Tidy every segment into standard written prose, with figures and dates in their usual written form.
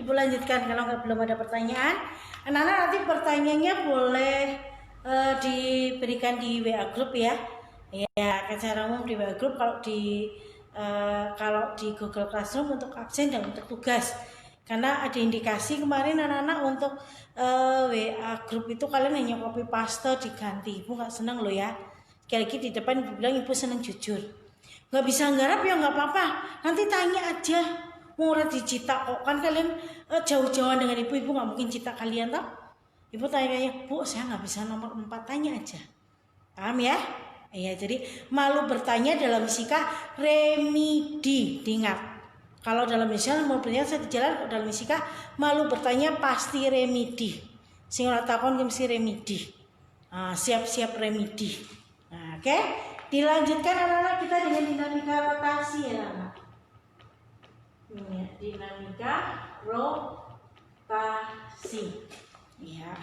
Ibu lanjutkan kalau belum ada pertanyaan. Anak-anak nanti pertanyaannya boleh diberikan di WA group ya. Ya, secara umum di WA group, kalau di Google Classroom untuk absen dan untuk tugas. Karena ada indikasi kemarin anak-anak untuk WA group itu kalian hanya copy paste diganti. Ibu nggak seneng loh ya. Sekali lagi di depan ibu bilang ibu seneng jujur. Nggak bisa nggarap ya nggak apa-apa. Nanti tanya aja. Murah dicetak kok, kan kalian jauh-jauhan dengan ibu nggak mungkin cetak kalian toh. Ibu tanya, Bu saya nggak bisa nomor 4, tanya aja. Paham ya? Iya, jadi malu bertanya dalam fisika remedi, diingat. Kalau dalam fisika mau bertanya saya di jalan, dalam fisika malu bertanya pasti remedi. Sing ora takon mesti remedi. Nah, siap-siap remedi. Nah, oke. Dilanjutkan anak-anak kita dengan dinamika rotasi ya anak. Ini dinamika rotasi. Ya,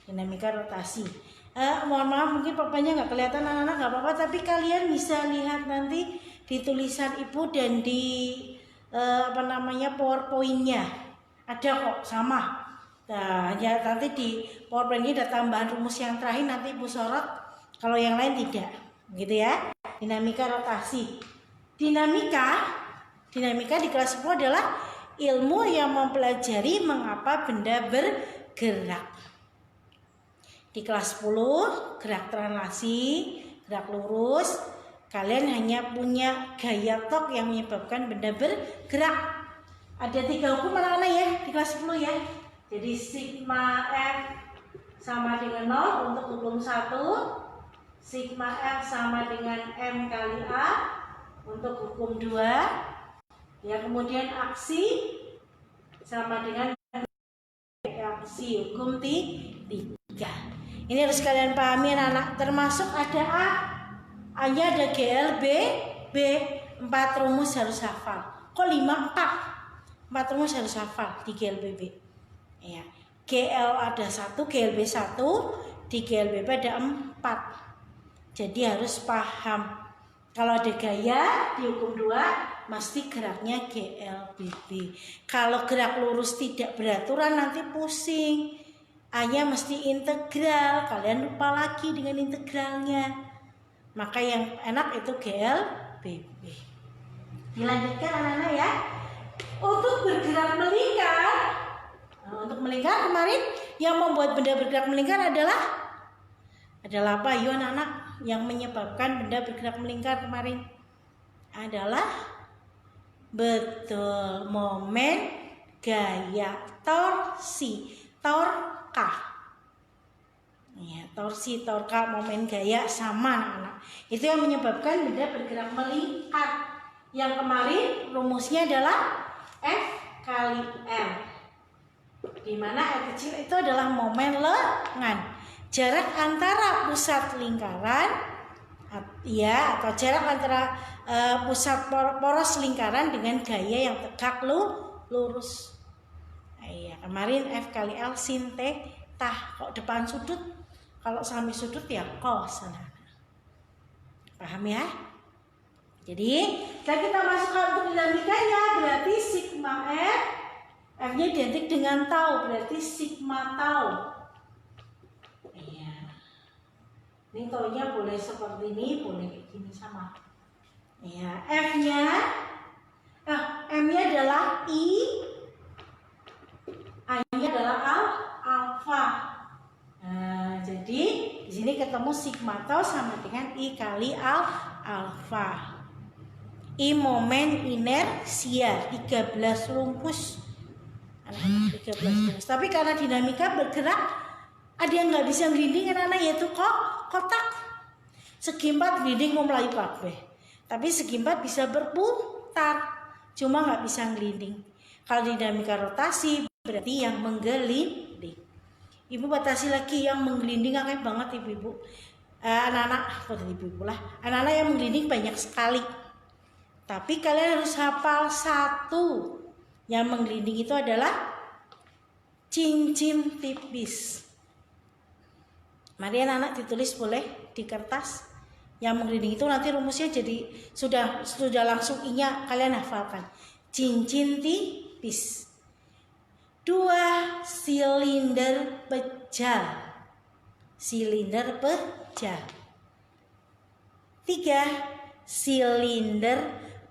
dinamika rotasi. Mohon maaf mungkin papanya nggak kelihatan anak-anak, nggak apa-apa, tapi kalian bisa lihat nanti di tulisan ibu dan di PowerPoint-nya ada kok sama. Nah, ya nanti di PowerPoint ini ada tambahan rumus yang terakhir, nanti ibu sorot. Kalau yang lain tidak, gitu ya. Dinamika rotasi. Dinamika di kelas 10 adalah ilmu yang mempelajari mengapa benda bergerak. Di kelas 10 gerak translasi, gerak lurus, kalian hanya punya gaya tok yang menyebabkan benda bergerak. Ada 3 hukum anak-anak ya di kelas 10 ya. Jadi sigma F sama dengan 0 untuk hukum 1, sigma F sama dengan M kali A untuk hukum 2. Ya, kemudian aksi sama dengan aksi hukum 3. Ini harus kalian pahami anak-anak, termasuk ada A-nya ada GL, B 4 rumus harus hafal. Kok 5? 4 rumus harus hafal di GLBB. Ya. GL ada 1, GLB 1, di GLBB ada 4. Jadi harus paham. Kalau ada gaya di hukum 2 mesti geraknya GLBB. Kalau gerak lurus tidak beraturan nanti pusing. A-nya mesti integral, kalian lupa lagi dengan integralnya. Maka yang enak itu GLBB. Dilanjutkan anak-anak ya. Untuk bergerak melingkar, untuk melingkar kemarin yang membuat benda bergerak melingkar adalah apa? Yuk anak-anak, yang menyebabkan benda bergerak melingkar kemarin adalah betul momen gaya torsi, torka. Ya, torsi, torka, momen gaya sama anak-anak. Itu yang menyebabkan benda bergerak melingkar. Yang kemarin rumusnya adalah F kali L. Di mana L kecil itu adalah momen lengan. Jarak antara pusat lingkaran ya, atau jarak antara pusat poros lingkaran dengan gaya yang tegak lurus. Ya, kemarin F kali L sin tah. Kok depan sudut, kalau samping sudut ya cos. Paham ya? Jadi kita masukkan untuk dinamikanya, berarti sigma F-nya identik dengan tau, berarti sigma tau. Ini taunya boleh seperti ini, boleh kayak gini sama. Ya, M-nya adalah I, A-nya adalah alfa. Nah, jadi di sini ketemu sigma tau sama dengan I kali alfa. I momen inersia 13 rumpus. 13 rumpus. Tapi karena dinamika bergerak, ada yang nggak bisa ngelinding anak-anak, yaitu kotak. Segi 4 ngelinding mau melayu kabeh. Tapi segi 4 bisa berputar, cuma nggak bisa ngelinding. Kalau dinamika rotasi berarti yang menggelinding. Ibu batasi lagi yang menggelinding akeh banget ibu-ibu. Anak-anak, ibu-ibu lah. Anak-anak yang menggelinding banyak sekali. Tapi kalian harus hafal 1. Yang menggelinding itu adalah cincin tipis. Mari anak-anak ditulis boleh di kertas. Yang menggelinding itu nanti rumusnya jadi sudah langsung I-nya kalian hafalkan. Cincin tipis. silinder pejal. Silinder pejal. 3. Silinder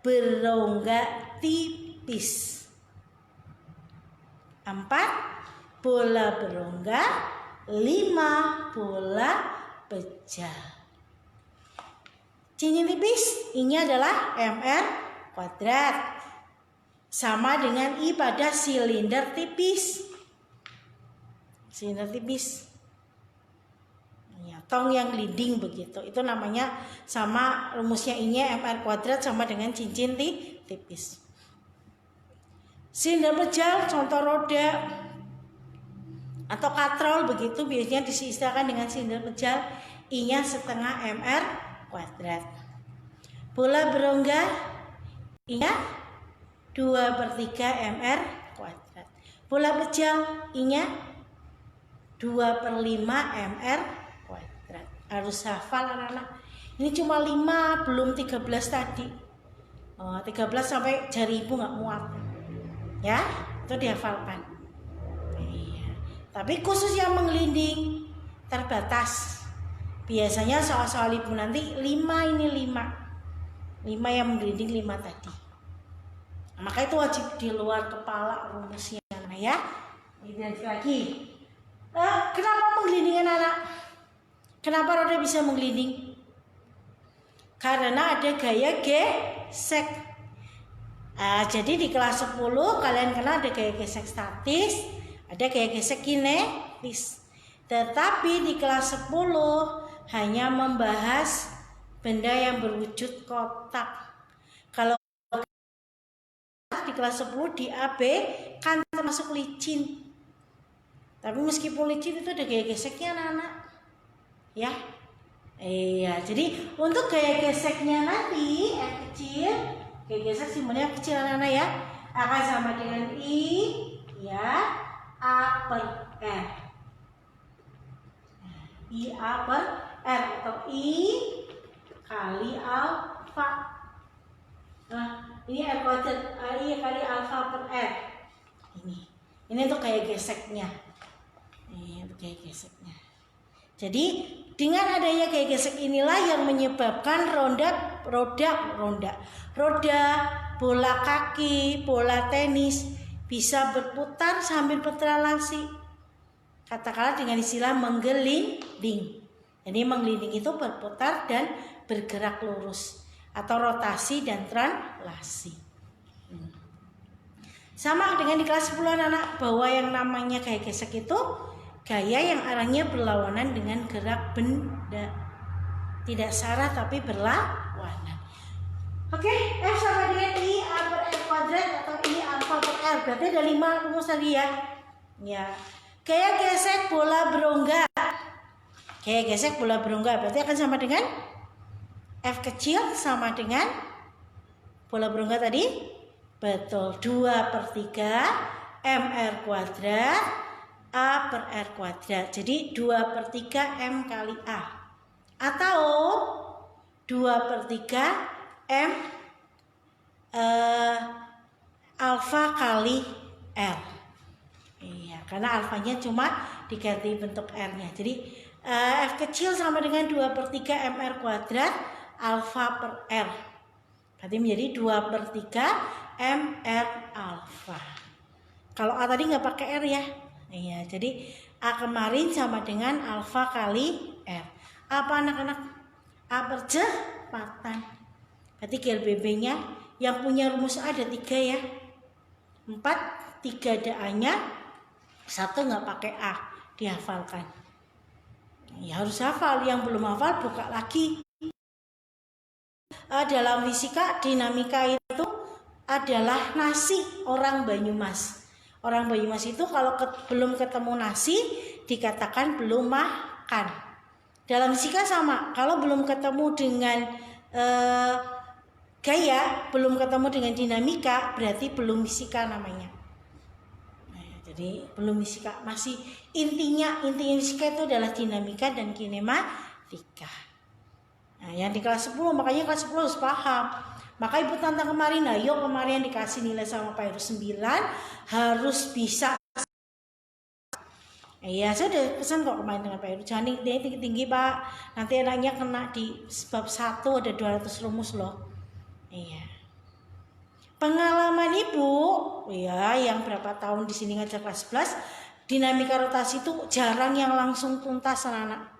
berongga tipis. 4. Bola berongga. 5. Bola pejal. Cincin tipis, I-nya adalah MR kuadrat. Sama dengan I pada silinder tipis. Silinder tipis. Ya, tong yang gliding begitu. Itu namanya sama rumusnya I-nya MR kuadrat sama dengan cincin tipis. Silinder pejal contoh roda atau katrol begitu biasanya diistilahkan dengan silinder pejal, I-nya setengah MR kuadrat. Bola berongga, I-nya 2/3 MR kuadrat. Bola pejal, I-nya 2/5 MR kuadrat. Harus hafal anak-anak. Ini cuma 5, belum 13 tadi. 13 sampai jari ibu nggak muat. Ya, itu dihafalkan. Iya. Tapi khusus yang menggelinding terbatas. Biasanya soal-soal ibu nanti 5 ini 5. 5 yang menggelinding 5 tadi. Nah, maka itu wajib di luar kepala rumusnya ya. Ini lagi. Kenapa menggelinding anak? Kenapa roda bisa menggelinding? Karena ada gaya gesek. Jadi di kelas 10 kalian kenal ada gaya gesek statis, ada gaya gesek kinetis. Tetapi di kelas 10 hanya membahas benda yang berwujud kotak. Kalau di kelas 10 di AB kan termasuk licin. Tapi meskipun licin itu ada gaya geseknya anak-anak. Ya. Iya, jadi untuk gaya geseknya nanti F kecil, gaya gesek simbolnya F kecil anak-anak ya, akan sama dengan I ya, A per R. I A per R atau I kali alfa. Nah, ini R kuadrat, I kali alfa per R. Ini untuk gaya geseknya. Ini untuk gaya geseknya. Jadi dengan adanya gaya gesek inilah yang menyebabkan roda bola kaki, bola tenis bisa berputar sambil bertranslasi. Katakanlah dengan istilah menggelinding. Jadi menggelinding itu berputar dan bergerak lurus atau rotasi dan translasi. Sama dengan di kelas 10 anak bahwa yang namanya gaya gesek itu gaya yang arahnya berlawanan dengan gerak benda. Tidak searah tapi berlawanan. Oke, F sama dengan I A per R kuadrat atau I alfa per R. Berarti ada 5 rumus tadi ya. Ya. Gaya gesek bola berongga. Gaya gesek bola berongga berarti akan sama dengan F kecil sama dengan bola berongga tadi. Betul, 2/3 MR kuadrat A per R kuadrat. Jadi 2/3 M kali A. Atau 2/3 M alfa kali R. Iya, karena alfanya cuma diganti bentuk R-nya. Jadi F kecil sama dengan 2/3 MR kuadrat alfa per R. Berarti menjadi 2/3 MR alfa. Kalau A tadi nggak pakai R ya. Iya, jadi A kemarin sama dengan alfa kali R. Apa anak-anak? A percepatan. Berarti GLBB-nya yang punya rumus A ada 3 ya. 4, 3 ada A-nya, 1 nggak pakai A, dihafalkan. Ya harus hafal, yang belum hafal buka lagi. Dalam fisika dinamika itu adalah nasi orang Banyumas. Orang Banyumas itu kalau belum ketemu nasi dikatakan belum makan. Dalam fisika sama, kalau belum ketemu dengan gaya, belum ketemu dengan dinamika, berarti belum fisika namanya. Nah, jadi belum fisika, masih intinya fisika itu adalah dinamika dan kinematika. Nah, yang di kelas 10, makanya kelas 10 harus paham. Maka ibu tantang kemarin, ayo kemarin dikasih nilai sama Pak Heru 9, harus bisa Iya, saya udah pesan kok kemarin dengan Pak Heru. Jangan tinggi-tinggi Pak. Nanti anaknya kena di bab 1 ada 200 rumus loh. Iya. Pengalaman Ibu, ya yang berapa tahun di sini ngajar kelas 11, dinamika rotasi itu jarang yang langsung tuntas anak-anak.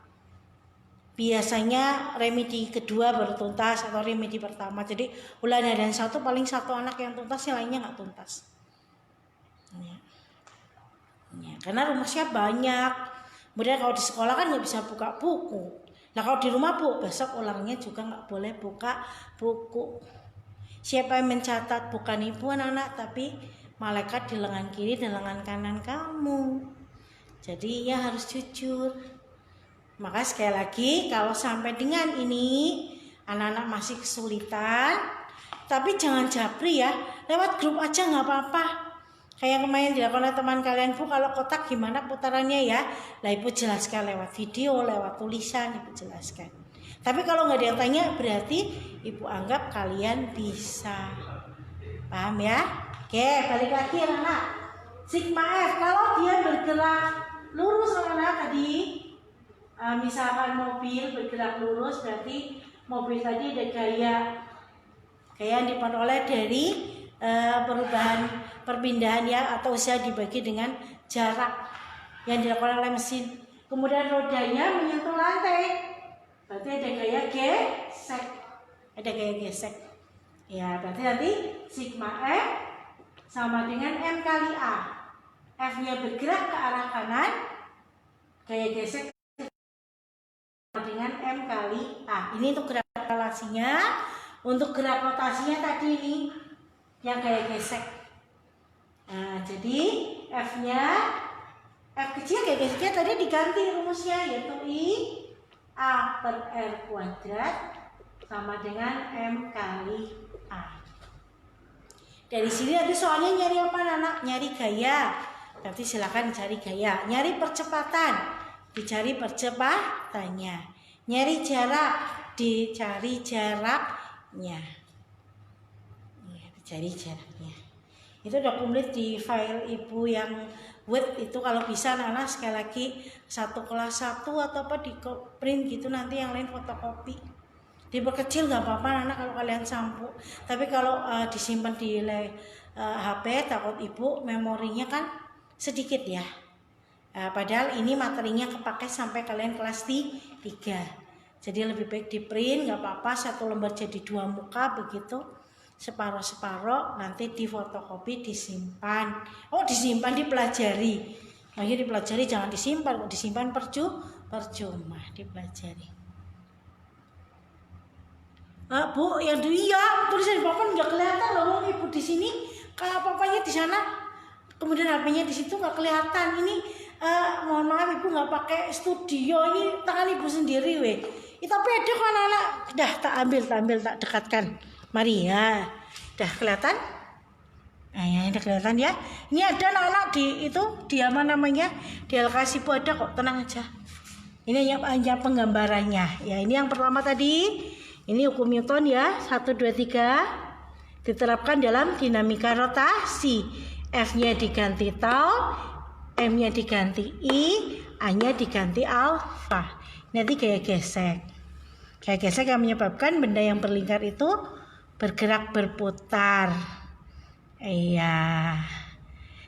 Biasanya remedi kedua baru tuntas atau remedi pertama. Jadi ulangan harian 1 paling 1 anak yang tuntas, yang lainnya nggak tuntas. Ya, karena rumusnya banyak. Kemudian kalau di sekolah kan nggak bisa buka buku. Nah kalau di rumah Bu, besok ulangnya juga nggak boleh buka buku. Siapa yang mencatat bukan ibu anak-anak, tapi malaikat di lengan kiri dan lengan kanan kamu. Jadi ya harus jujur. Maka sekali lagi kalau sampai dengan ini anak-anak masih kesulitan, tapi jangan japri ya, lewat grup aja nggak apa-apa. Kayak kemarin dilakukan oleh teman kalian, Bu, kalau kotak gimana putarannya ya? Lah Ibu jelaskan lewat video, lewat tulisan, Ibu jelaskan. Tapi kalau nggak ada yang tanya, berarti Ibu anggap kalian bisa. Paham ya? Oke, balik lagi anak-anak. Sigma F, kalau dia bergerak lurus anak-anak tadi, misalkan mobil bergerak lurus, berarti mobil tadi ada gaya yang diperoleh dari perubahan perpindahan ya, atau usia dibagi dengan jarak yang dilakukan oleh mesin. Kemudian rodanya menyentuh lantai, berarti ada gaya gesek. Ada gaya gesek. Ya, berarti nanti sigma F sama dengan M kali A. F-nya bergerak ke arah kanan, gaya gesek dengan M kali A. Ini untuk gerak relasinya. Untuk gerak rotasinya tadi ini yang gaya gesek. Nah, jadi F-nya, F kecil gaya geseknya tadi diganti rumusnya, yaitu I A per R kuadrat sama dengan M kali A. Dari sini nanti soalnya nyari apa anak? Nyari gaya. Berarti silakan cari gaya. Nyari percepatan, dicari percepatannya. Nyari jarak, dicari jaraknya. Ya, dicari jaraknya. Itu udah komplit di file Ibu yang Word itu. Kalau bisa anak-anak sekali lagi 1 kelas 1 atau apa di print gitu, nanti yang lain fotokopi. Diperkecil nggak apa-apa anak kalau kalian sampu. Tapi kalau disimpan di HP, takut Ibu memorinya kan sedikit ya. Padahal ini materinya kepakai sampai kalian kelas 3. Jadi lebih baik di print, nggak apa-apa, 1 lembar jadi 2 muka begitu. Separuh-separuh nanti difotokopi, disimpan. Oh, disimpan, dipelajari. Makanya dipelajari, jangan disimpan. Kok disimpan percuma, dipelajari. Bu, yang iya tulisan di papan nggak kelihatan loh, Ibu di sini. Kalau papanya di sana, kemudian HP-nya di situ nggak kelihatan. Ini mohon maaf Ibu nggak pakai studio, ini tangan Ibu sendiri weh. Tapi ada kok anak-anak. Dah tak ambil, tak dekatkan. Mari ya, dah kelihatan? Nah, ya, udah kelihatan ya. Ini ada anak-anak di apa namanya, di LKS Ibu ada kok, tenang aja. Ini hanya penggambarannya. Ya, ini yang pertama tadi. Ini hukum Newton ya, 1, 2, 3. Diterapkan dalam dinamika rotasi. F-nya diganti tau, M-nya diganti I, A-nya diganti alfa. Nanti gaya gesek. Gaya gesek yang menyebabkan benda yang berlingkar itu bergerak berputar. Iya.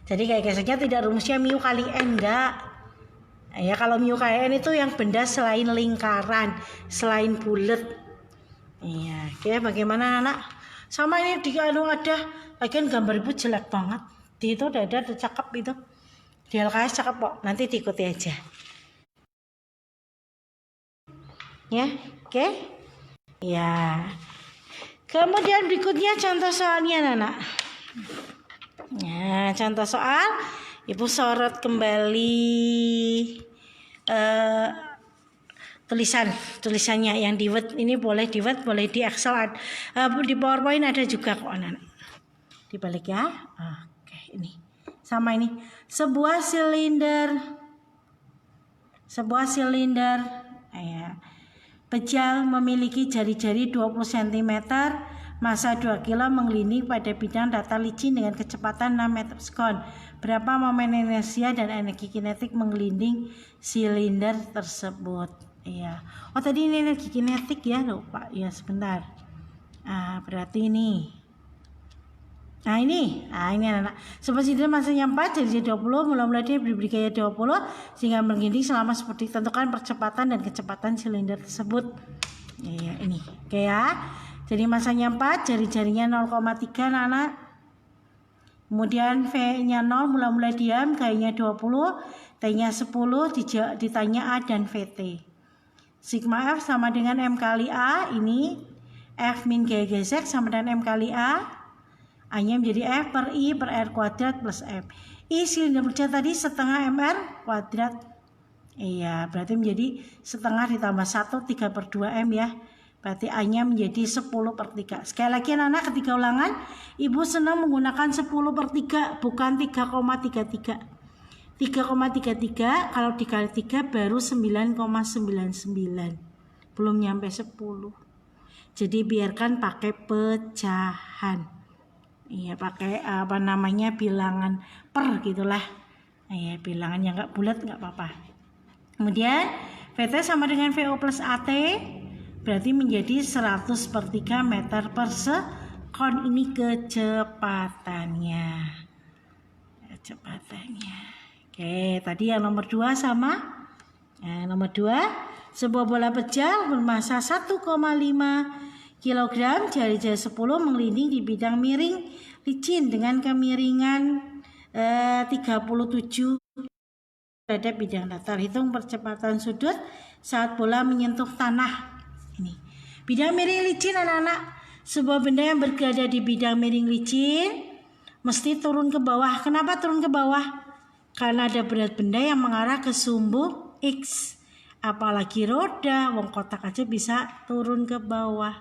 Jadi gaya geseknya tidak rumusnya mu kali N, enggak. Ya, kalau mu kali N itu yang benda selain lingkaran, selain bulat. Iya, oke, bagaimana anak? Sama ini di ada, lagian gambar Ibu jelek banget. Di itu udah ada cakep itu. Di LKS cakep kok, nanti diikuti aja. Ya, oke. Ya. Kemudian berikutnya contoh soalnya anak. Nah, contoh soal Ibu sorot kembali tulisannya yang di Word. Ini boleh di Word, boleh di Excel, di PowerPoint ada juga kok anak. Dibalik ya. Oke, ini sama ini. Sebuah silinder ya, pejal memiliki jari-jari 20 cm Massa 2 kilo menggelinding pada bidang datar licin dengan kecepatan 6 meter per sekon. Berapa momen inersia dan energi kinetik menggelinding silinder tersebut? Iya. Oh tadi ini energi kinetik ya, lupa. Ya sebentar. Berarti ini. Nah ini anak-anak. Sebuah silinder masanya 4 jadi 20, mula-mula dia beri gaya 20 sehingga menggelinding selama seperti tentukan percepatan dan kecepatan silinder tersebut. Iya ini. Oke ya. Jadi masanya 4, jari-jarinya 0,3 anak. Kemudian V-nya 0, mula-mula diam, gayanya 20, T-nya 10, ditanya A dan VT. Sigma F sama dengan M kali A, ini F min gaya gesek sama dengan M kali A. A-nya menjadi F per I per R kuadrat plus M. I silinder berjalan tadi setengah MR kuadrat. Iya, berarti menjadi setengah ditambah 1, 3 per 2M ya. Berarti A-nya menjadi 10 per 3. Sekali lagi anak-anak, ketika ulangan, Ibu senang menggunakan 10 per 3, bukan 3,33. 3,33 kalau dikali 3 baru 9,99. Belum nyampe 10. Jadi biarkan pakai pecahan. Iya, pakai bilangan per gitulah. Iya, bilangan yang enggak bulat enggak apa-apa. Kemudian VT sama dengan VO plus AT. Berarti menjadi 100 per 3 meter per sekon. Ini kecepatannya. Oke, tadi yang nomor 2 sama. Nah, nomor 2, sebuah bola pejal bermasa 1,5 kg, jari-jari 10 menggelinding di bidang miring licin dengan kemiringan 37 pada bidang datar. Hitung percepatan sudut saat bola menyentuh tanah. Ini bidang miring licin anak-anak. Sebuah benda yang berada di bidang miring licin mesti turun ke bawah. Kenapa turun ke bawah? Karena ada berat benda yang mengarah ke sumbu X. Apalagi roda, wong kotak aja bisa turun ke bawah.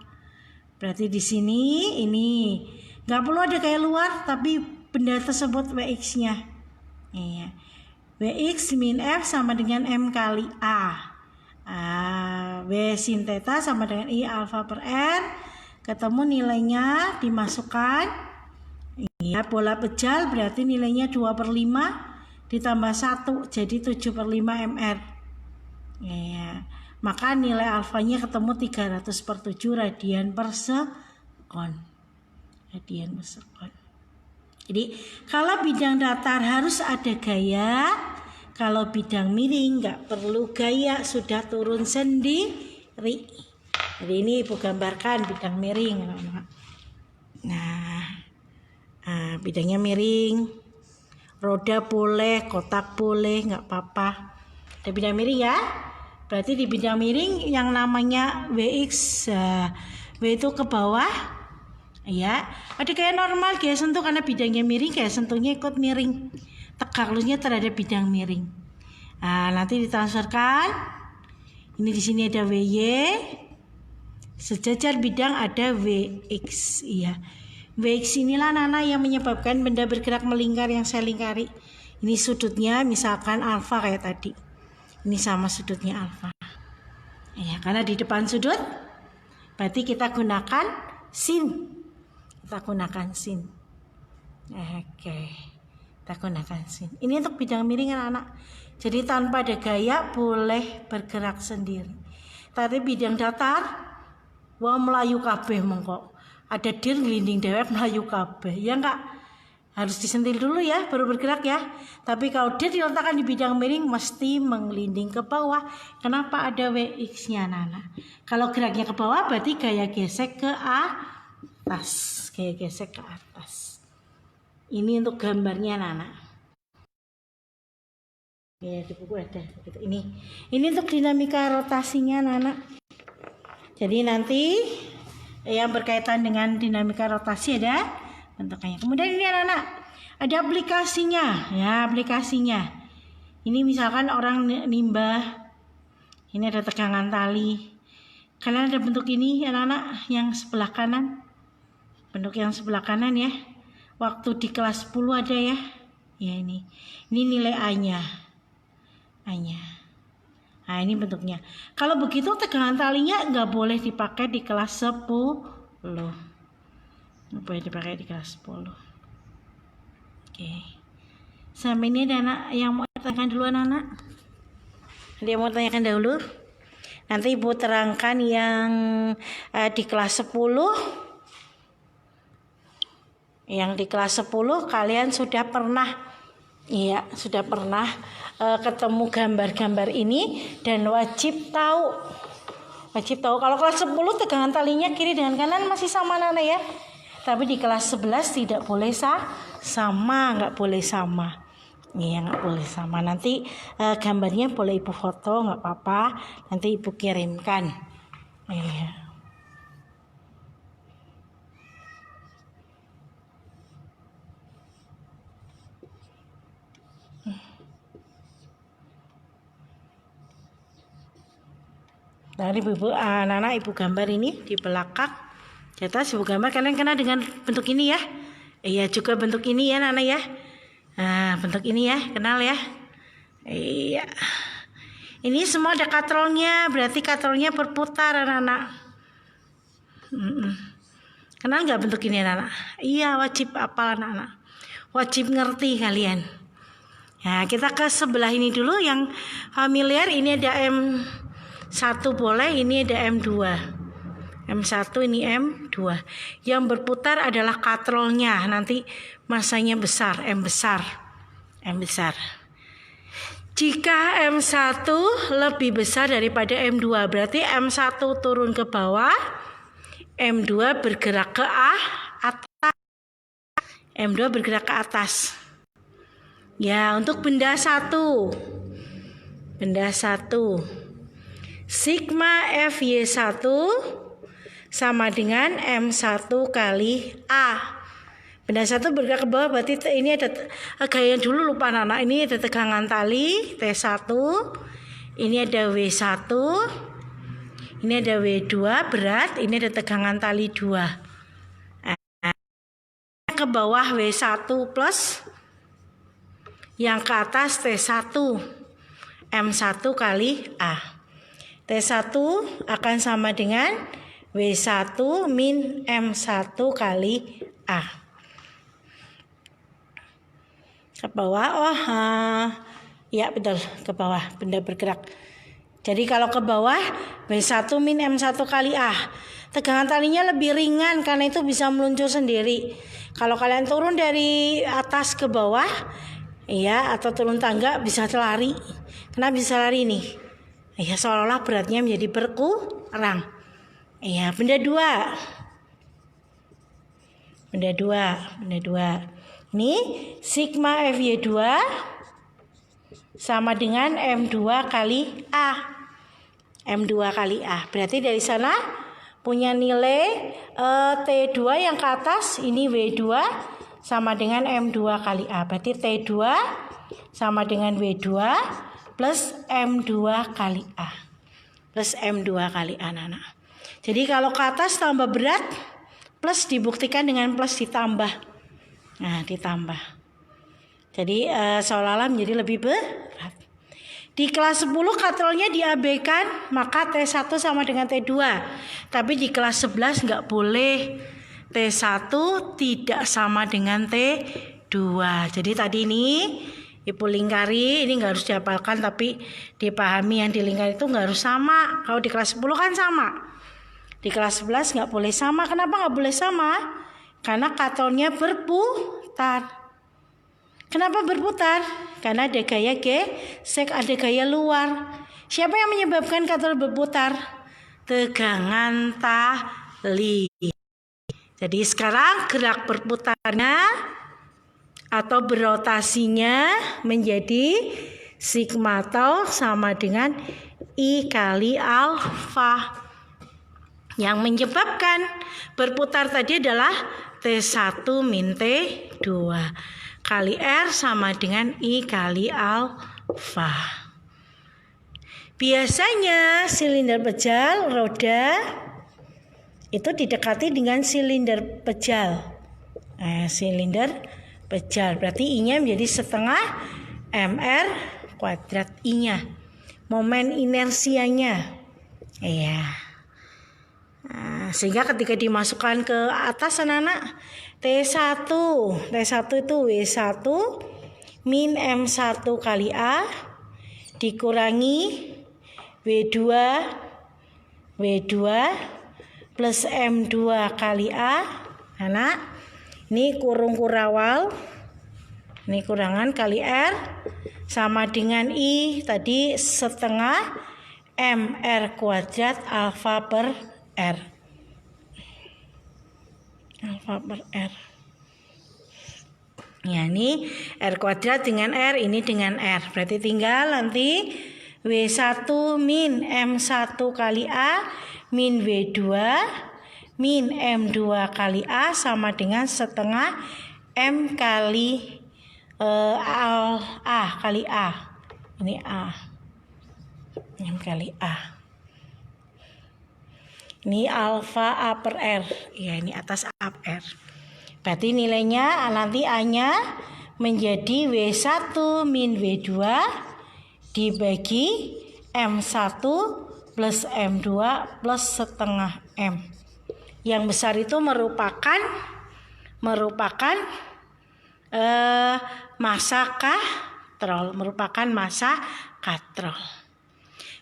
Berarti di sini ini nggak perlu ada kayak luar, tapi benda tersebut Wx-nya. Iya. Wx min F sama dengan M kali A. W sin theta sama dengan I alfa per R. Ketemu nilainya, dimasukkan. Ya, bola pejal berarti nilainya 2 per 5 ditambah 1 jadi 7 per 5 MR. Ya, maka nilai alfanya ketemu 300 per 7 radian per sekon. Jadi kalau bidang datar harus ada gaya, kalau bidang miring nggak perlu gaya, sudah turun sendiri. Jadi ini Ibu gambarkan bidang miring. Nah, bidangnya miring, roda boleh, kotak boleh, nggak apa-apa. Ada bidang miring ya. Berarti di bidang miring yang namanya Wx, W itu ke bawah, ya. Ada kayak normal, kayak sentuh karena bidangnya miring, kayak sentuhnya ikut miring. Tegak lurusnya terhadap bidang miring. Nah, nanti ditransferkan. Ini di sini ada WY. Sejajar bidang ada WX. Iya. WX inilah anak-anak yang menyebabkan benda bergerak melingkar yang saya lingkari. Ini sudutnya misalkan alfa kayak tadi. Ini sama sudutnya alfa. Ya, karena di depan sudut berarti kita gunakan sin. Oke. Kita gunakan sin. Ini untuk bidang miring anak-anak. Jadi tanpa ada gaya boleh bergerak sendiri. Tapi bidang datar, wah melayu kabeh mengkok. Ada dir gelinding dewek melayu kabeh. Ya enggak? Harus disentil dulu ya baru bergerak ya. Tapi kalau dir diletakkan di bidang miring mesti menggelinding ke bawah. Kenapa ada Wx-nya anak-anak? Kalau geraknya ke bawah berarti gaya gesek ke atas. Ini untuk gambarnya anak-anak. Ya di buku ada gitu. Ini untuk dinamika rotasinya anak-anak. Jadi nanti yang berkaitan dengan dinamika rotasi ada bentuknya. Kemudian ini anak-anak ada aplikasinya. Ya aplikasinya. Ini misalkan orang nimba. Ini ada tegangan tali. Kalian ada bentuk ini anak-anak yang sebelah kanan. Bentuk yang sebelah kanan ya. Waktu di kelas 10 ada ya. Ya ini nilai A-nya. Nah ini bentuknya. Kalau begitu tegangan talinya nggak boleh dipakai di kelas 10. boleh dipakai di kelas 10. Oke. Sampai ini ada anak yang mau tanyakan duluan anak? Ada yang mau tanyakan dahulu? Nanti Ibu terangkan yang di kelas 10. Yang di kelas 10 kalian sudah pernah ketemu gambar-gambar ini dan wajib tahu kalau kelas 10 tegangan talinya kiri dengan kanan masih sama Nana ya. Tapi di kelas 11 tidak boleh sama, nggak boleh sama. Iya, nggak boleh sama. Nanti gambarnya boleh Ibu foto, nggak apa-apa. Nanti Ibu kirimkan. Iya. Dari anak-anak Ibu gambar ini di belakang. Di atas Ibu gambar, kalian kenal dengan bentuk ini ya? Iya, juga bentuk ini ya Nana ya. Nah, bentuk ini ya, kenal ya? Iya. Ini semua ada katrolnya, berarti katrolnya berputar anak-anak. Kenal nggak bentuk ini anak-anak? Iya, wajib hafal anak-anak. Wajib ngerti kalian. Nah, kita ke sebelah ini dulu yang familiar. Ini ada M1 boleh, ini ada M2. M1 ini M2. Yang berputar adalah katrolnya. Nanti masanya besar, M besar. Jika M1 lebih besar daripada M2, berarti M1 turun ke bawah, M2 bergerak ke atas. M2 bergerak ke atas. Ya, untuk benda 1. Sigma FY1 sama dengan M1 kali A. Benda 1 bergerak ke bawah, berarti ini ada gaya dulu lupa anak. Ini ada tegangan tali T1. Ini ada W1. Ini ada W2 berat, ini ada tegangan tali 2. Ke bawah W1 plus, yang ke atas T1 M1 kali A. T1 akan sama dengan W1 min M1 kali A. Ke bawah, ya betul, ke bawah benda bergerak. Jadi kalau ke bawah W1 min M1 kali A. Tegangan talinya lebih ringan karena itu bisa meluncur sendiri. Kalau kalian turun dari atas ke bawah, iya, atau turun tangga bisa lari. Kenapa bisa lari nih? Iya, seolah-olah beratnya menjadi berkurang. Iya, benda 2. Ini sigma FY2 sama dengan M2 kali A. Berarti dari sana punya nilai T2 yang ke atas, ini W2 sama dengan M2 kali A. Berarti T2 sama dengan W2 plus M2 kali A. Anak-anak. Jadi kalau ke atas tambah berat, plus dibuktikan dengan plus ditambah. Nah, ditambah. Jadi seolah-olah menjadi lebih berat. Di kelas 10 katrolnya diabaikan, maka T1 sama dengan T2. Tapi di kelas 11 nggak boleh. T1 tidak sama dengan T2. Jadi tadi ini Ibu lingkari, ini nggak harus dihafalkan tapi dipahami yang dilingkari itu nggak harus sama. Kalau di kelas 10 kan sama. Di kelas 11 nggak boleh sama. Kenapa nggak boleh sama? Karena katrolnya berputar. Kenapa berputar? Karena ada gaya gesek, ada gaya luar. Siapa yang menyebabkan katrol berputar? Tegangan tali. Jadi sekarang gerak berputarnya atau berotasinya menjadi sigma tau sama dengan I kali alfa. Yang menyebabkan berputar tadi adalah T1 min T2 kali R sama dengan I kali alfa. Biasanya silinder pejal roda itu didekati dengan silinder pejal. Silinder pejal berarti I-nya menjadi setengah MR kuadrat I-nya. Momen inersianya. Iya. Nah, sehingga ketika dimasukkan ke atas anak-anak, T1 itu W1 min M1 kali A dikurangi W2 plus M2 kali A. Anak, ini kurung kurawal, ini kurangan kali R sama dengan I tadi setengah MR kuadrat alfa per R. Alfa per R. Ya, ini R kuadrat dengan R, ini dengan R. Berarti tinggal nanti W1 min M1 kali A min W2 min M2 kali A sama dengan setengah M kali A kali A. Ini A. M kali A. Ini alfa A per R. Ya, ini atas A per R. Berarti nilainya nanti A-nya menjadi W1 min W2 dibagi M1 plus M2 plus setengah M. Yang besar itu merupakan massa katrol,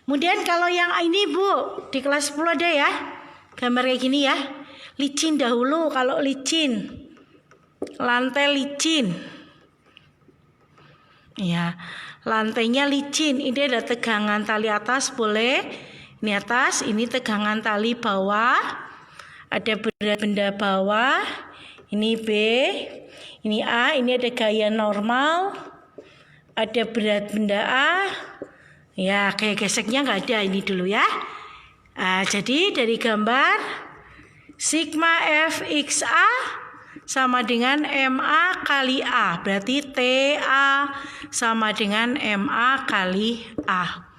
Kemudian kalau yang ini Bu, di kelas 10 ada ya, gambar kayak gini ya. Licin dahulu, kalau licin. Lantai licin. Ya, lantainya licin. Ini ada tegangan tali atas boleh. Ini atas, ini tegangan tali bawah. Ada berat benda bawah. Ini B, ini A, ini ada gaya normal. Ada berat benda A. Ya, kayak geseknya nggak ada ini dulu ya. Jadi dari gambar sigma Fxa sama dengan MA kali A. Berarti TA sama dengan MA kali A.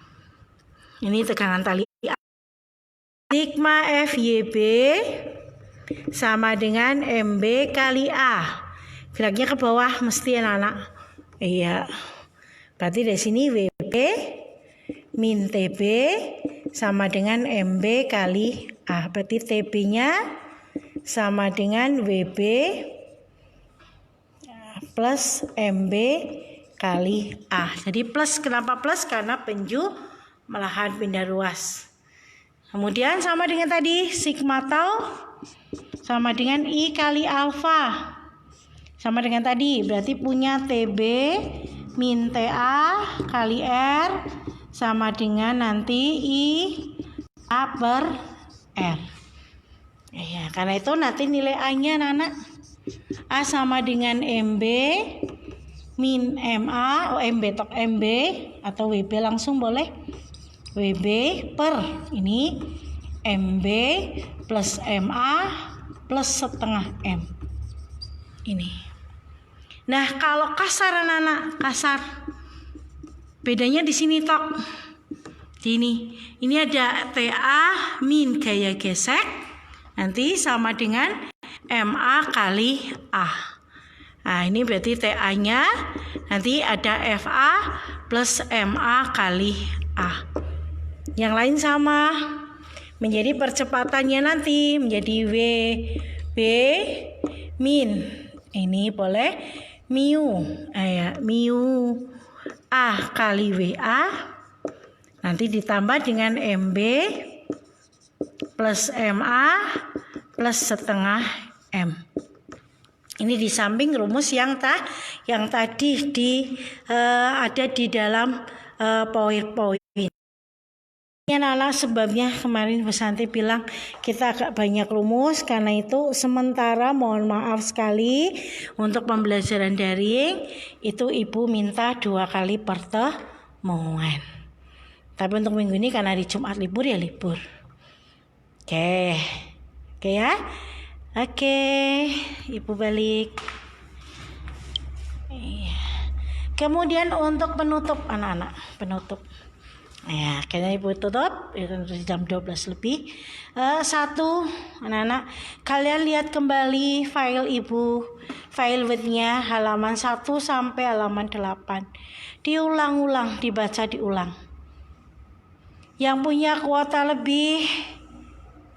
Ini tegangan tali A. Sigma FYB sama dengan MB kali A. Geraknya ke bawah mesti anak-anak. Iya. Berarti dari sini WB min TB sama dengan MB kali A. Berarti TB-nya sama dengan WB plus MB kali A. Jadi plus, kenapa plus? Karena penjumlahan pindah ruas. Kemudian sama dengan tadi sigma tau sama dengan I kali alfa. Sama dengan tadi, berarti punya TB min TA kali R sama dengan nanti I A per R. Ya, karena itu nanti nilai A-nya anak A sama dengan MB min MA, MB atau WB langsung boleh. WB per ini MB plus MA plus setengah M. Ini. Nah, kalau kasar anak-anak, kasar. Bedanya di sini tok. Di ini. Ini ada TA min gaya gesek. Nanti sama dengan MA kali A. Nah, ini berarti TA-nya nanti ada FA plus MA kali A. Yang lain sama. Menjadi percepatannya nanti menjadi WB min. Ini boleh mu. Mu A kali WA. Nanti ditambah dengan MB plus MA plus setengah M. Ini di samping rumus yang tadi ada di dalam PowerPoint. Ini adalah sebabnya kemarin Bu Santi bilang kita agak banyak rumus, karena itu sementara mohon maaf sekali untuk pembelajaran daring itu Ibu minta 2 kali pertemuan. Tapi untuk minggu ini karena hari Jumat libur ya libur. Oke ya. Oke, Ibu balik. Kemudian untuk penutup anak-anak, penutup. Ya, kayaknya Ibu tutup jam 12 lebih. 1, anak-anak, kalian lihat kembali file Ibu, file Word-nya halaman 1 sampai halaman 8. Diulang-ulang, dibaca diulang. Yang punya kuota lebih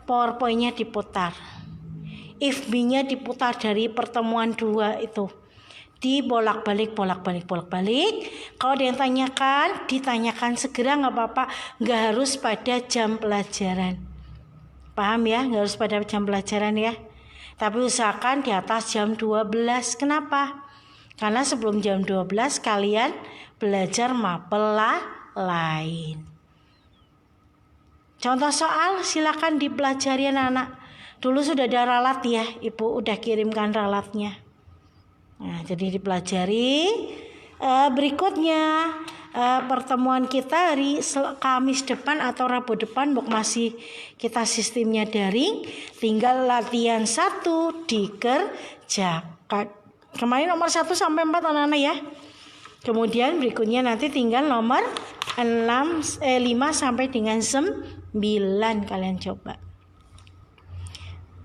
PowerPoint-nya diputar. If me-nya diputar dari pertemuan 2 itu. Dibolak-balik. Kalau ada yang tanyakan, ditanyakan segera, nggak apa-apa. Nggak harus pada jam pelajaran. Paham ya? Nggak harus pada jam pelajaran ya. Tapi usahakan di atas jam 12. Kenapa? Karena sebelum jam 12 kalian belajar mapel lain. Contoh soal silakan dipelajari anak-anak. Dulu sudah ada ralat ya, Ibu udah kirimkan ralatnya. Nah, jadi dipelajari. Berikutnya pertemuan kita hari Kamis depan atau Rabu depan masih kita sistemnya daring. Tinggal latihan 1 dikerjakan. Kemarin nomor 1 sampai 4 anak-anak ya. Kemudian berikutnya nanti tinggal nomor 5 sampai dengan 9 kalian coba.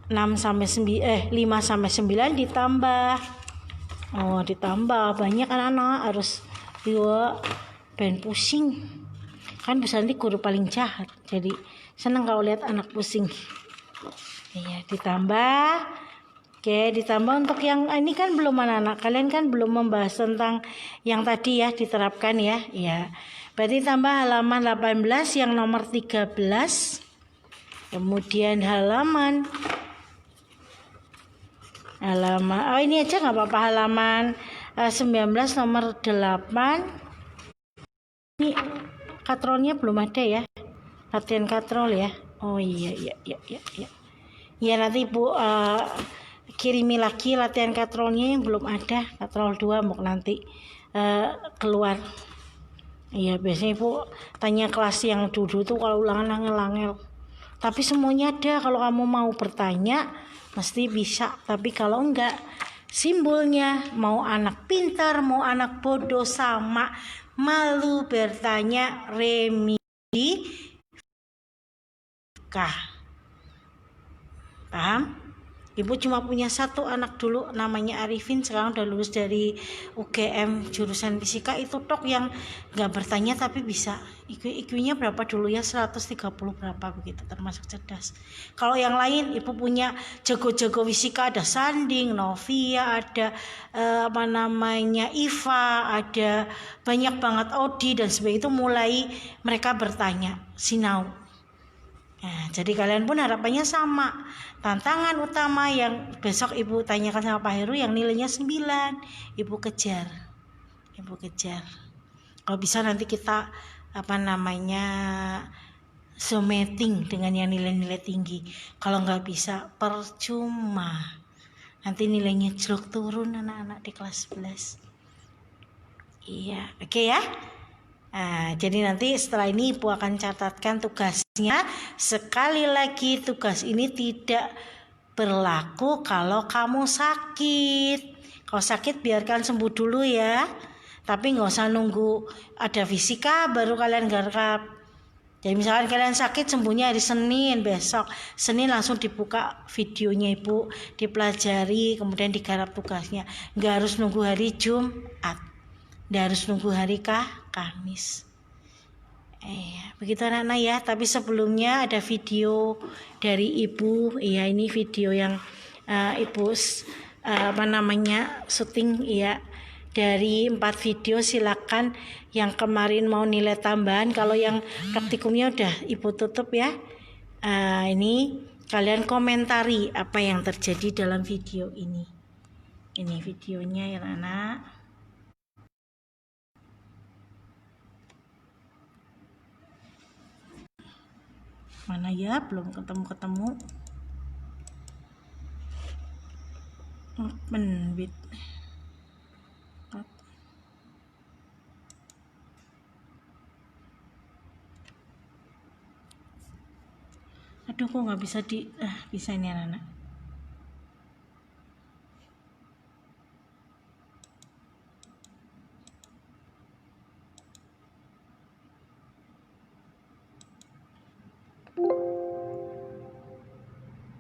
5 sampai 9 ditambah. Oh, ditambah banyak anak-anak harus ben pusing. Kan Bu Santi guru paling jahat. Jadi senang kalau lihat anak pusing. Iya, ditambah. Oke, ditambah untuk yang ini kan belum anak-anak. Kalian kan belum membahas tentang yang tadi ya diterapkan ya. Iya. Berarti tambah halaman 18 yang nomor 13. Kemudian halaman ini aja nggak apa-apa, halaman 19 nomor 8. Ini katrolnya belum ada ya, latihan katrol ya. Oh iya. Ya nanti Ibu kirimi lagi latihan katrolnya yang belum ada, katrol 2 mau nanti keluar. Iya, biasanya Ibu tanya kelas yang dulu tuh kalau ulangan angel-angel. Tapi semuanya ada, kalau kamu mau bertanya mesti bisa. Tapi kalau enggak, simbolnya mau anak pintar, mau anak bodoh sama. Malu bertanya remedikah. Paham? Ibu cuma punya 1 anak dulu namanya Arifin, sekarang udah lulus dari UGM jurusan fisika. Itu tok yang gak bertanya tapi bisa. IQ-nya berapa dulu ya, 130 berapa begitu, termasuk cerdas. Kalau yang lain Ibu punya jago-jago fisika, ada Sanding, Novia, ada Iva, ada banyak banget Odi dan sebagainya. Itu mulai mereka bertanya sinau. Nah, jadi kalian pun harapannya sama. Tantangan utama yang besok Ibu tanyakan sama Pak Heru yang nilainya 9, Ibu kejar. Kalau bisa nanti kita zooming dengan yang nilai-nilai tinggi. Kalau nggak bisa percuma. Nanti nilainya jelek turun anak-anak di kelas 11. Iya, oke ya. Nah, jadi nanti setelah ini Ibu akan catatkan tugasnya. Sekali lagi, tugas ini tidak berlaku kalau kamu sakit. Kalau sakit biarkan sembuh dulu ya. Tapi nggak usah nunggu ada fisika baru kalian garap. Jadi misalkan kalian sakit sembuhnya hari Senin, besok Senin langsung dibuka videonya Ibu, dipelajari, kemudian digarap tugasnya. Nggak harus nunggu hari Jumat. Nggak harus nunggu hari Kamis. Begitu anak-anak ya. Tapi sebelumnya ada video dari Ibu. Iya, ini video yang Ibu syuting ya. Dari 4 video silakan yang kemarin mau nilai tambahan. Kalau yang praktikumnya udah Ibu tutup ya. Ini kalian komentari apa yang terjadi dalam video ini. Ini videonya ya anak. Mana ya, belum ketemu. Open with. Aduh, kok nggak bisa bisa ini anak-anak.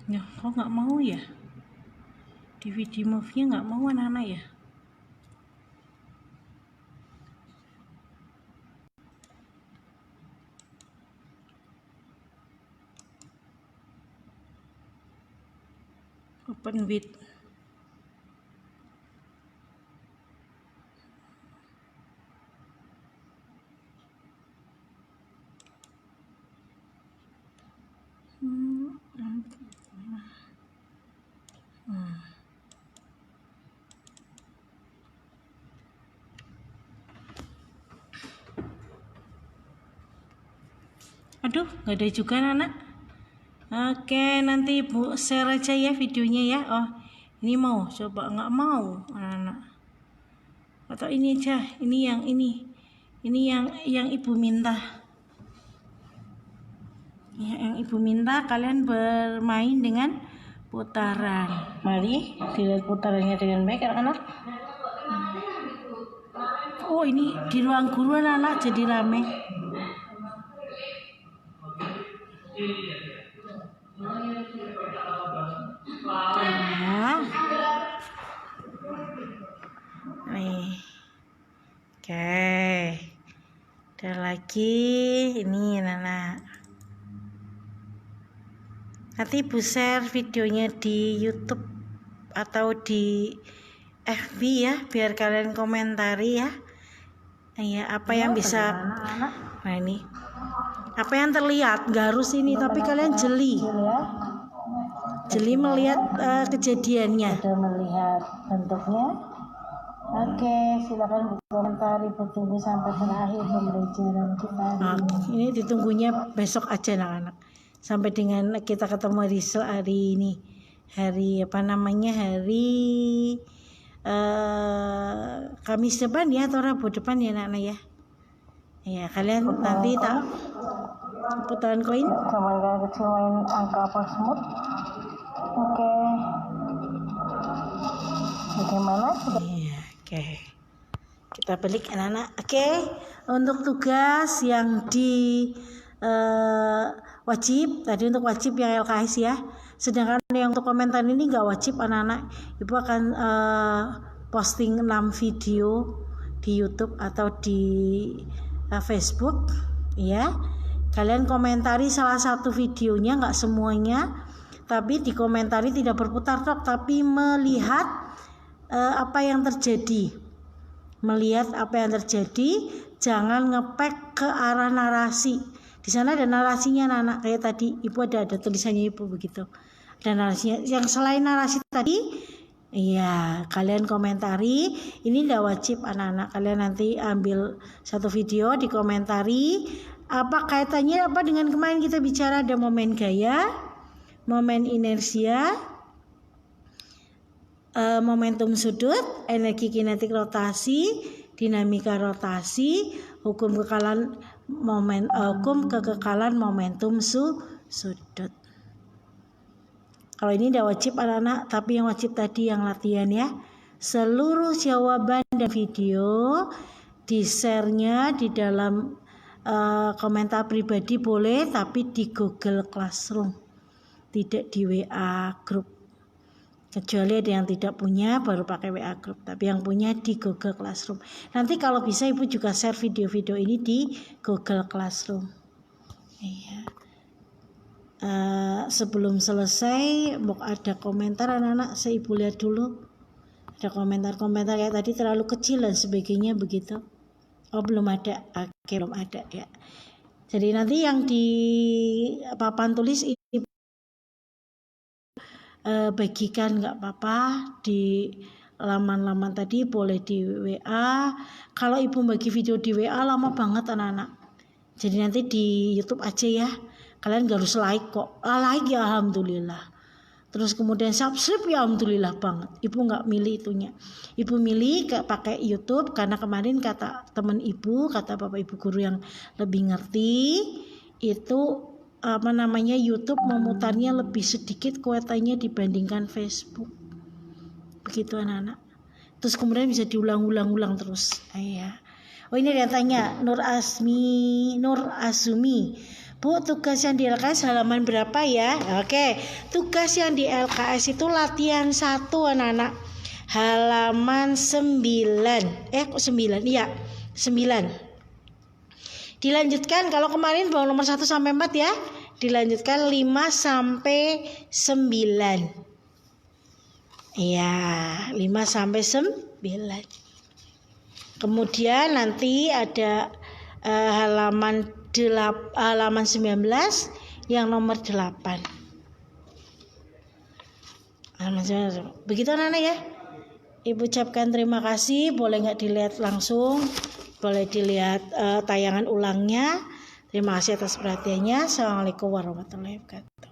Ya, kok nggak mau ya? Di video movie-nya nggak mau anak-anak ya? Open with. Aduh, nggak ada juga anak. Oke, nanti ibu share aja ya videonya ya. Oh, ini mau, coba nggak mau anak. Atau ini aja, ini yang ibu minta. Ya, yang ibu minta kalian bermain dengan putaran. Mari dilihat putarannya dengan baik anak-anak. Oh, ini di ruang guru anak-anak jadi rame. Ya. Nih. Oke. Ada lagi ini anak. Nanti ibu share videonya di YouTube atau di FB ya, biar kalian komentari ya. Ya, apa yang bisa. Nah ini. Apa yang terlihat nggak harus ini, tapi kalian jeli. Jeli melihat kejadiannya. Sudah melihat bentuknya. Oke, silakan berkomentari, bertunggu sampai terakhir pembelajaran kita. Ini ditunggunya besok aja anak-anak. Sampai dengan kita ketemu hari ini. Hari apa namanya? Hari Kamis depan ya atau Rabu depan ya anak-anak ya. Ya, kalian nanti tak putaran koin. Zaman kecil main angka apa semut. Oke. Bagaimana? Iya, oke. Kita balik anak-anak. Oke. Untuk tugas yang di wajib tadi, untuk wajib yang LKS ya. Sedangkan yang untuk komentar ini nggak wajib anak-anak. Ibu akan posting 6 video di YouTube atau di Facebook ya. Kalian komentari salah satu videonya, nggak semuanya, tapi dikomentari tidak berputar tok, tapi melihat apa yang terjadi, jangan ngepek ke arah narasi. Di sana ada narasinya anak-anak, kayak tadi ibu ada tulisannya ibu begitu, ada narasinya. Yang selain narasi tadi, iya, kalian komentari. Ini tidak wajib anak-anak. Kalian nanti ambil satu video, dikomentari apa kaitannya apa dengan kemarin kita bicara. Ada momen gaya, momen inersia, momentum sudut, energi kinetik rotasi, dinamika rotasi, hukum kekekalan momentum sudut. Kalau ini tidak wajib anak-anak, tapi yang wajib tadi yang latihan ya. Seluruh jawaban dan video di-share-nya di dalam komentar pribadi boleh, tapi di Google Classroom, tidak di WA Group. Kecuali ada yang tidak punya baru pakai WA Group, tapi yang punya di Google Classroom. Nanti kalau bisa ibu juga share video-video ini di Google Classroom. Iya. Sebelum selesai ada komentar anak-anak, saya ibu lihat dulu. Ada komentar-komentar kayak tadi terlalu kecil dan sebagainya begitu. Oh belum ada. Oke, belum ada ya. Jadi nanti yang di papan tulis ibu bagikan nggak apa-apa di laman-laman tadi, boleh di WA. Kalau ibu bagi video di WA lama banget anak-anak. Jadi nanti di YouTube aja ya. Kalian gak harus like kok. Like ya alhamdulillah. Terus kemudian subscribe ya alhamdulillah banget. Ibu nggak milih itunya. Ibu milih pakai YouTube karena kemarin kata teman ibu, kata bapak ibu guru yang lebih ngerti, itu YouTube memutarnya lebih sedikit kuotanya dibandingkan Facebook. Begitu anak-anak. Terus kemudian bisa diulang-ulang terus. Ya. Oh ini ada yang tanya, Nur Azumi. Bu, tugas yang di LKS halaman berapa ya? Oke, tugas yang di LKS itu latihan 1 anak-anak. Halaman 9. Kok 9? Iya, 9. Dilanjutkan, kalau kemarin bawa nomor 1 sampai 4 ya. Dilanjutkan 5 sampai 9. Iya, 5 sampai 9. Kemudian nanti ada halaman 19 yang nomor 8. Begitu anak-anak ya. Ibu ucapkan terima kasih. Boleh nggak dilihat langsung, boleh dilihat tayangan ulangnya. Terima kasih atas perhatiannya. Assalamualaikum warahmatullahi wabarakatuh.